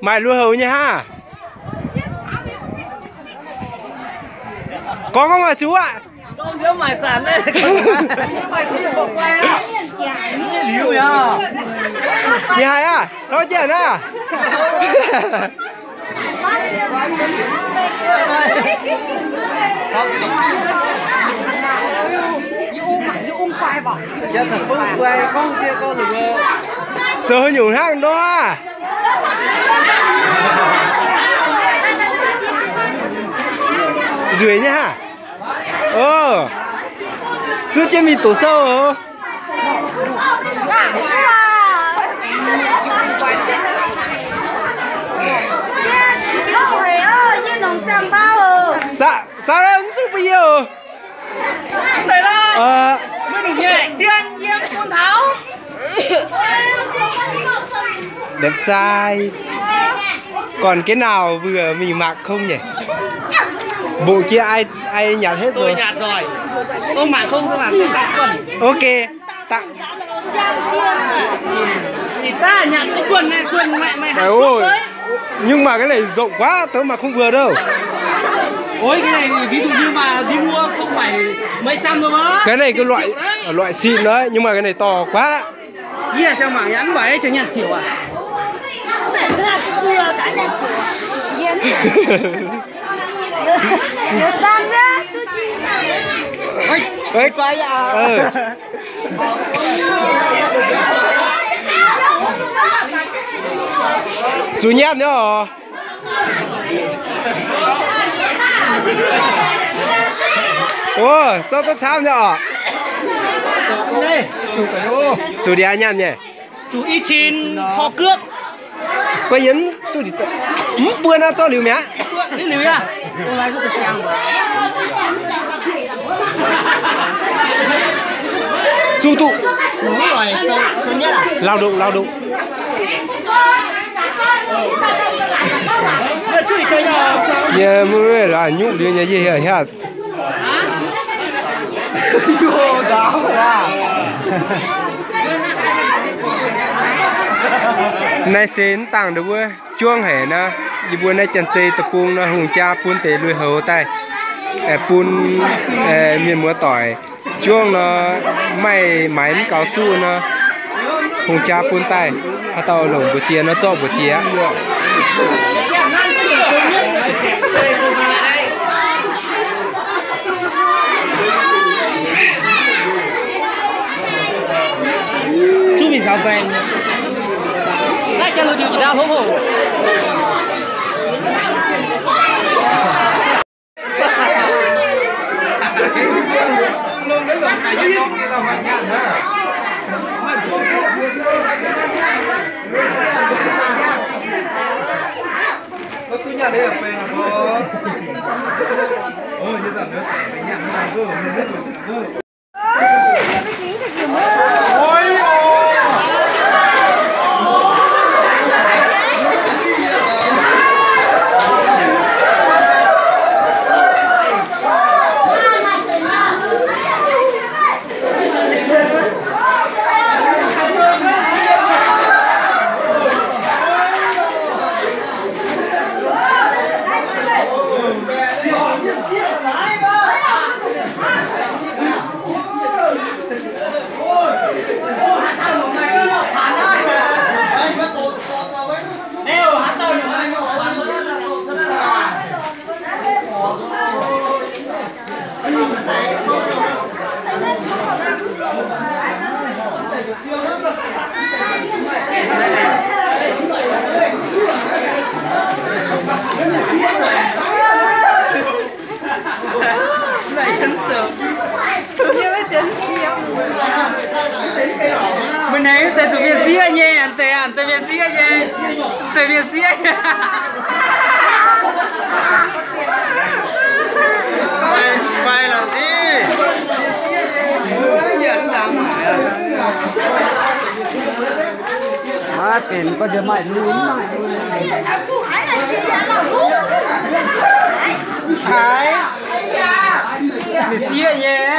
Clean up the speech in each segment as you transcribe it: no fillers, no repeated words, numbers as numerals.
Mày luôn hầu nha ha. Có không à chú ạ? Không thiếu mày sản đấy. Mày đi bộ quay á. Liu à. Gì hay à? Thôi chuyện đấy à? Chắc thằng Phương quay không chia con được. Chờ hơi nhủ hàng đó. Dưới nhá. Chú chơi mì tổ sâu hả? Sao đó chú bây giờ? Đây là mới được nhẹ chiên chiên con tháo. Đẹp trai. Còn cái nào vừa mình mặc không nhỉ? Bộ kia ai nhặt hết rồi? Tôi nhặt rồi. Ông mặc không, tôi mặc không tặng quần. Ok, tặng. Thì ta nhặt cái quần này, quần mày hàng ôi. Nhưng mà cái này rộng quá, tớ mà không vừa đâu. Ôi cái này ví dụ như mà đi mua không phải mấy trăm đâu mà. Cái này cái loại xịn đấy, nhưng mà cái này to quá. Gì là sao mà nhắn vậy chẳng nhận chịu à? Ôi quay à. Chú nhét nữa. Ồ, cho tôi chạm nhở. Đây, chú đi anh nhỉ? chú y chín kho cước. Quay yến tôi đi bữa nào cho liều mẹ. Liều à? Hôm nay có được xem. Chú tụ. Đúng rồi, chú nhất à? Lao động. Chú đi chơi nào? Nhà mới là nhụ đi nhà gì hả? Hả? Vô đáo à? Nay xến tặng được bữa chuông hẻ na đi bữa nay chân chơi tập buông na hùng cha pun tê lùi hầu tay pun miền múa tỏi chuông nó máy cáo chu nó hùng cha pun tay à tao lồng bữa chia nó cho bữa chia Chú bị sao vậy? Lại cho nó điều gì đâu hổ hổ. tôi nhà đây ở bên là có như rằng nữa nhà này vừa Bên này tại tụi Việt xía nhé, tụi Việt xía nhé, tụi Việt xía nhé. quay làm gì Má tiền có giờ mày luôn Thái Việt xía nhé.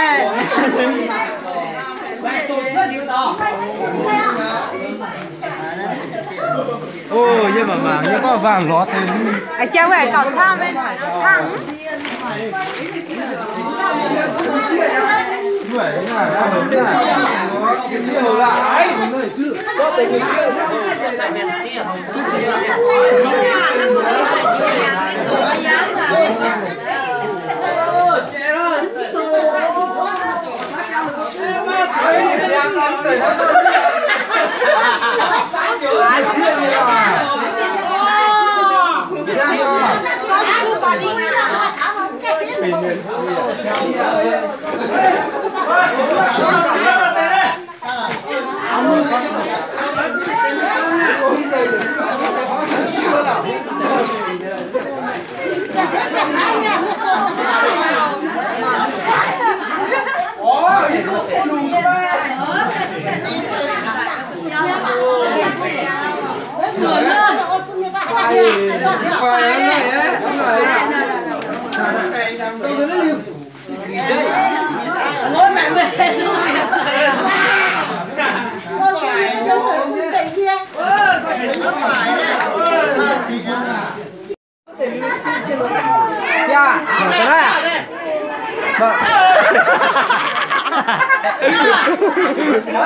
ô nhưng mà như có vàng lót thì ai chơi về cọt xa bên phải thẳng vậy là ra hướng là nhiều lại có tình người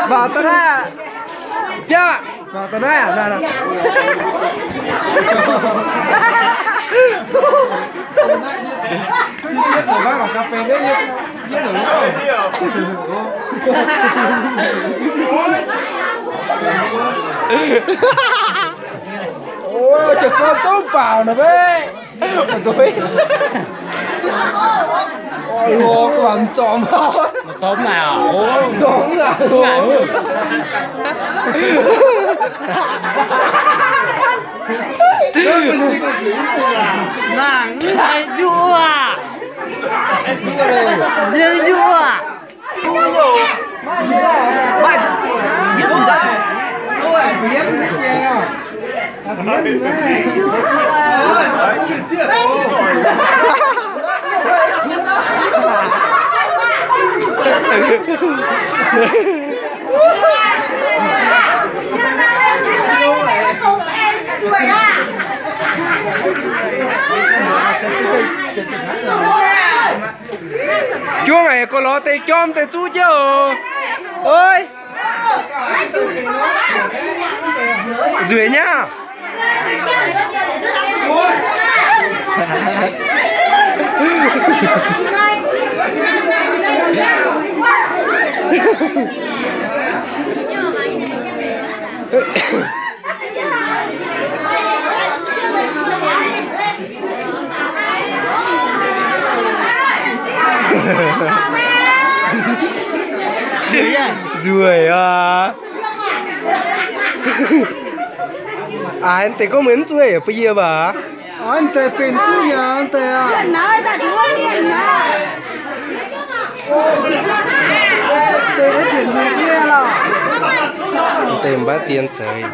vào tới ra chưa vào tới ra nè nè của bác là cà phê đấy nhé biết rồi ôi trời con tôm vào nè bé tôi ôi các bạn chọn không tóm nào chọn là nặng hay chua riêng chua bạn biết gì đấy biết chú này có lo tay chom tay chú chứ ơi dưới nhá Rùi à anh thấy có mến rùi ở bây giờ bà anh thấy bên chú nhà anh thấy à nói ta đuổi điện mà tôi đã chuyển được nghe là tìm bác chiến trời